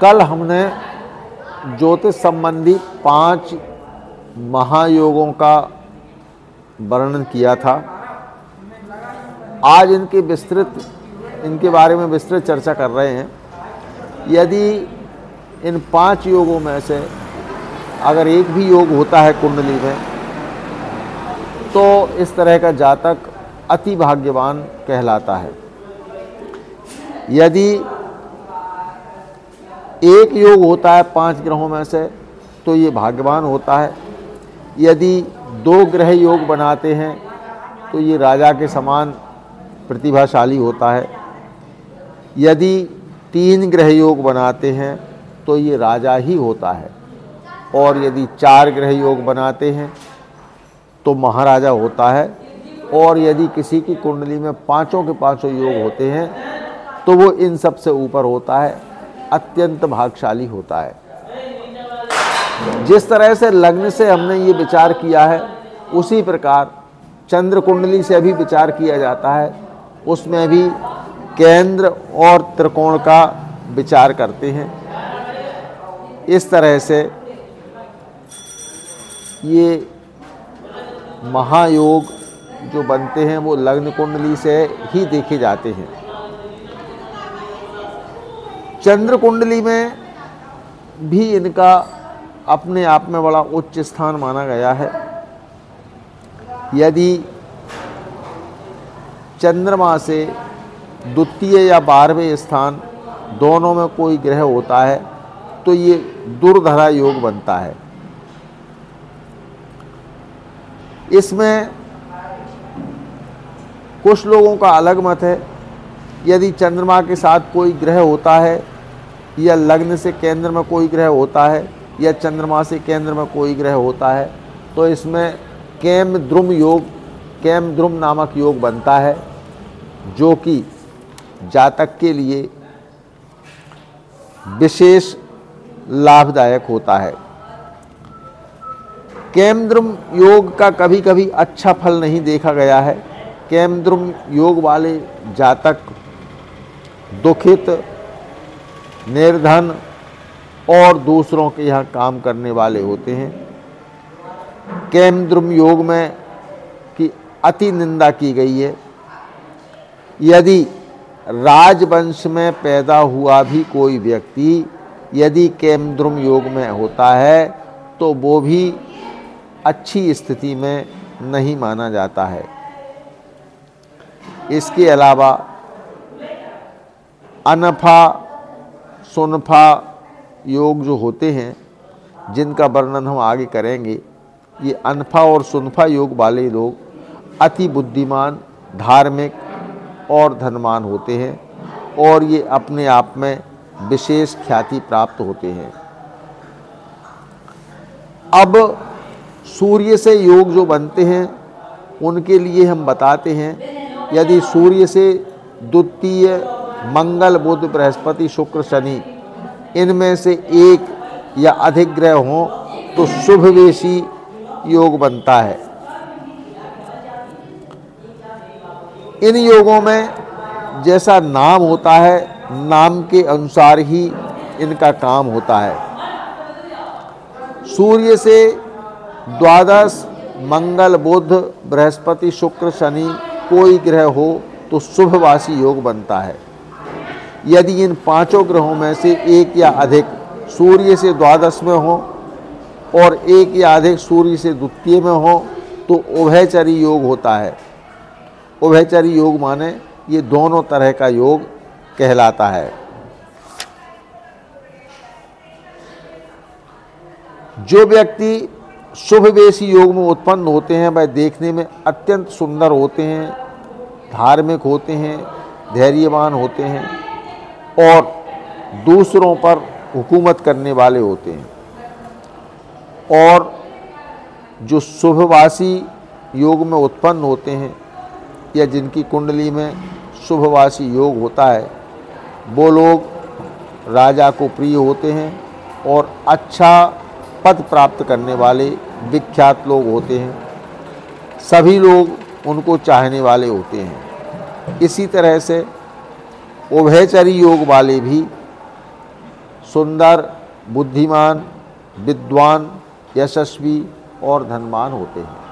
कल हमने ज्योतिष संबंधी 5 महायोगों का वर्णन किया था। आज इनके बारे में विस्तृत चर्चा कर रहे हैं। यदि इन 5 योगों में से अगर एक भी योग होता है कुंडली में, तो इस तरह का जातक अति भाग्यवान कहलाता है। यदि एक योग होता है 5 ग्रहों में से, तो ये भाग्यवान होता है। यदि 2 ग्रह योग बनाते हैं तो ये राजा के समान प्रतिभाशाली होता है। यदि 3 ग्रह योग बनाते हैं तो ये राजा ही होता है। और यदि 4 ग्रह योग बनाते हैं तो महाराजा होता है। और यदि किसी की कुंडली में 5 के 5 योग होते हैं तो वो इन सब से ऊपर होता है, अत्यंत भाग्यशाली होता है। जिस तरह से लग्न से हमने ये विचार किया है, उसी प्रकार चंद्र कुंडली से भी विचार किया जाता है। उसमें भी केंद्र और त्रिकोण का विचार करते हैं। इस तरह से ये महायोग जो बनते हैं वो लग्न कुंडली से ही देखे जाते हैं। चंद्र कुंडली में भी इनका अपने आप में बड़ा उच्च स्थान माना गया है। यदि चंद्रमा से द्वितीय या 12वें स्थान दोनों में कोई ग्रह होता है तो ये दुर्धरा योग बनता है। इसमें कुछ लोगों का अलग मत है। यदि चंद्रमा के साथ कोई ग्रह होता है या लग्न से केंद्र में कोई ग्रह होता है या चंद्रमा से केंद्र में कोई ग्रह होता है, तो इसमें केमद्रुम नामक योग बनता है, जो कि जातक के लिए विशेष लाभदायक होता है। केमद्रुम योग का कभी कभी अच्छा फल नहीं देखा गया है। केमद्रुम योग वाले जातक दुखित, निर्धन और दूसरों के यहाँ काम करने वाले होते हैं। केमद्रुम योग में की अति निंदा की गई है। यदि राजवंश में पैदा हुआ भी कोई व्यक्ति यदि केमद्रुम योग में होता है तो वो भी अच्छी स्थिति में नहीं माना जाता है। इसके अलावा अनफा सुनफा योग जो होते हैं, जिनका वर्णन हम आगे करेंगे, ये अनफा और सुनफा योग वाले लोग अति बुद्धिमान, धार्मिक और धनवान होते हैं और ये अपने आप में विशेष ख्याति प्राप्त होते हैं। अब सूर्य से योग जो बनते हैं उनके लिए हम बताते हैं। यदि सूर्य से द्वितीय मंगल, बुध, बृहस्पति, शुक्र, शनि इनमें से एक या अधिक ग्रह हों तो शुभवेशी योग बनता है। इन योगों में जैसा नाम होता है, नाम के अनुसार ही इनका काम होता है। सूर्य से द्वादश मंगल, बुध, बृहस्पति, शुक्र, शनि कोई ग्रह हो तो शुभवासी योग बनता है। यदि इन 5 ग्रहों में से एक या अधिक सूर्य से द्वादश में हो और एक या अधिक सूर्य से द्वितीय में हो तो उभयचरी योग होता है। उभयचरी योग माने ये दोनों तरह का योग कहलाता है। जो व्यक्ति शुभवेशी योग में उत्पन्न होते हैं वह देखने में अत्यंत सुंदर होते हैं, धार्मिक होते हैं, धैर्यवान होते हैं और दूसरों पर हुकूमत करने वाले होते हैं। और जो शुभवासी योग में उत्पन्न होते हैं या जिनकी कुंडली में शुभवासी योग होता है, वो लोग राजा को प्रिय होते हैं और अच्छा पद प्राप्त करने वाले विख्यात लोग होते हैं। सभी लोग उनको चाहने वाले होते हैं। इसी तरह से उभयचरी योग वाले भी सुंदर, बुद्धिमान, विद्वान, यशस्वी और धनवान होते हैं।